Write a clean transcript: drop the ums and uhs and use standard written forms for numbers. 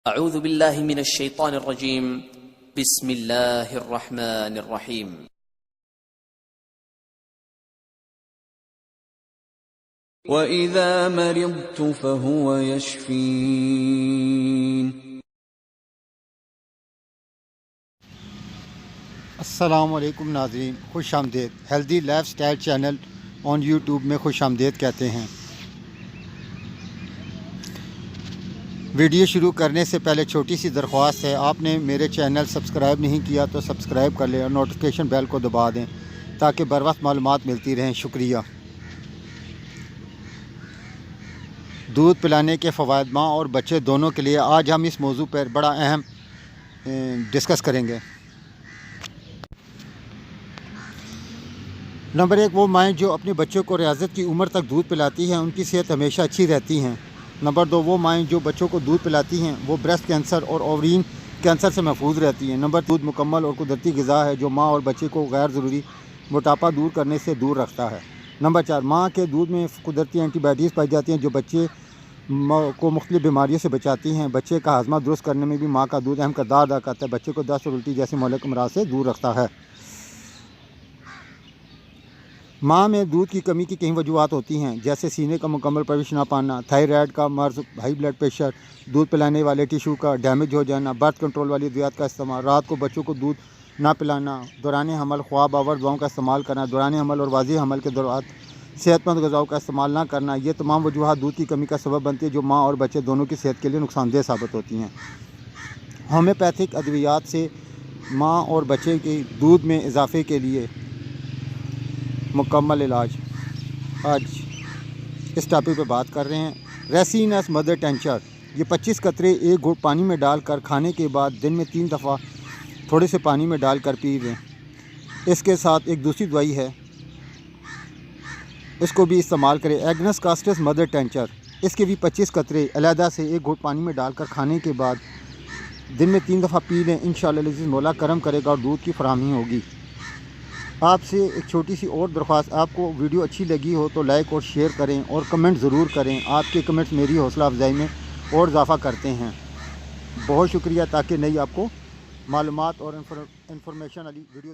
اعوذ باللہ من الشیطان الرجیم بسم اللہ الرحمن الرحیم وَإِذَا مَرِضْتُ فَهُوَ يَشْفِينِ. السلام علیکم ناظرین، خوش آمدید. Healthy life style channel on YouTube میں خوش آمدید کہتے ہیں. ویڈیو شروع کرنے سے پہلے چھوٹی سی درخواست ہے، آپ نے میرے چینل سبسکرائب نہیں کیا تو سبسکرائب کر لیں اور نوٹیفیکیشن بیل کو دبا دیں تاکہ بر وقت معلومات ملتی رہیں. شکریہ. دودھ پلانے کے فوائد ماں اور بچے دونوں کے لیے آج ہم اس موضوع پر بڑا اہم ڈسکس کریں گے. نمبر 1، وہ مائیں جو اپنے بچوں کو ریاضت کی عمر تک دودھ پلاتی ہیں ان کی صحت ہمیشہ اچھی رہتی ہیں. نمبر 2، وہ مائیں جو بچوں کو دودھ پلاتی ہیں وہ بریسٹ کینسر اور اوورین کینسر سے محفوظ رہتی ہیں. نمبر 3، دودھ مکمل اور قدرتی غذا ہے جو ماں اور بچے کو غیر ضروری موٹاپا دور کرنے سے دور رکھتا ہے. نمبر 4، ماں کے دودھ میں قدرتی اینٹی بائیوٹکس پائی جاتی ہیں جو بچے کو مختلف بیماریوں سے بچاتی ہیں. بچے کا ہاضمہ درست کرنے میں بھی ماں کا دودھ اہم کردار ادا کرتا ہے. بچے کو دست اور الٹی جیسے مہلک امراض سے دور رکھتا ہے. ماں میں دودھ کی کمی کی کئی وجوہات ہوتی ہیں، جیسے سینے کا مکمل پرورش نہ پانا، تھائرائیڈ کا مرض، ہائی بلڈ پریشر، دودھ پلانے والے ٹیشو کا ڈیمیج ہو جانا، برتھ کنٹرول والی ادویات کا استعمال، رات کو بچوں کو دودھ نہ پلانا، دوران حمل خواب آور دواؤں کا استعمال کرنا، دوران حمل اور واضح حمل کے دوران صحت مند غذاؤں کا استعمال نہ کرنا. یہ تمام وجوہات دودھ کی کمی کا سبب بنتی ہے جو ماں اور بچے دونوں کی صحت کے لیے نقصان دہ ثابت ہوتی ہیں. ہومیوپیتھک ادویات سے ماں اور بچے کے دودھ میں اضافے کے لیے مکمل علاج. آج اس ٹاپک پہ بات کر رہے ہیں. ریسینس مدر ٹینچر، یہ 25 قطرے ایک گھونٹ پانی میں ڈال کر کھانے کے بعد دن میں 3 دفعہ تھوڑے سے پانی میں ڈال کر پی لیں. اس کے ساتھ ایک دوسری دوائی ہے، اس کو بھی استعمال کریں، ایگنس کاسٹس مدر ٹینچر. اس کے بھی 25 قطرے علیحدہ سے ایک گھونٹ پانی میں ڈال کر کھانے کے بعد دن میں 3 دفعہ پی لیں. انشاءاللہ العزیز مولا کرم کرے گا اور دودھ کی فراہمی ہوگی. آپ سے ایک چھوٹی سی اور درخواست، آپ کو ویڈیو اچھی لگی ہو تو لائک اور شیئر کریں اور کمنٹ ضرور کریں. آپ کے کمنٹس میری حوصلہ افزائی میں اور اضافہ کرتے ہیں. بہت شکریہ. تاکہ نئی آپ کو معلومات اور انفارمیشن والی ویڈیو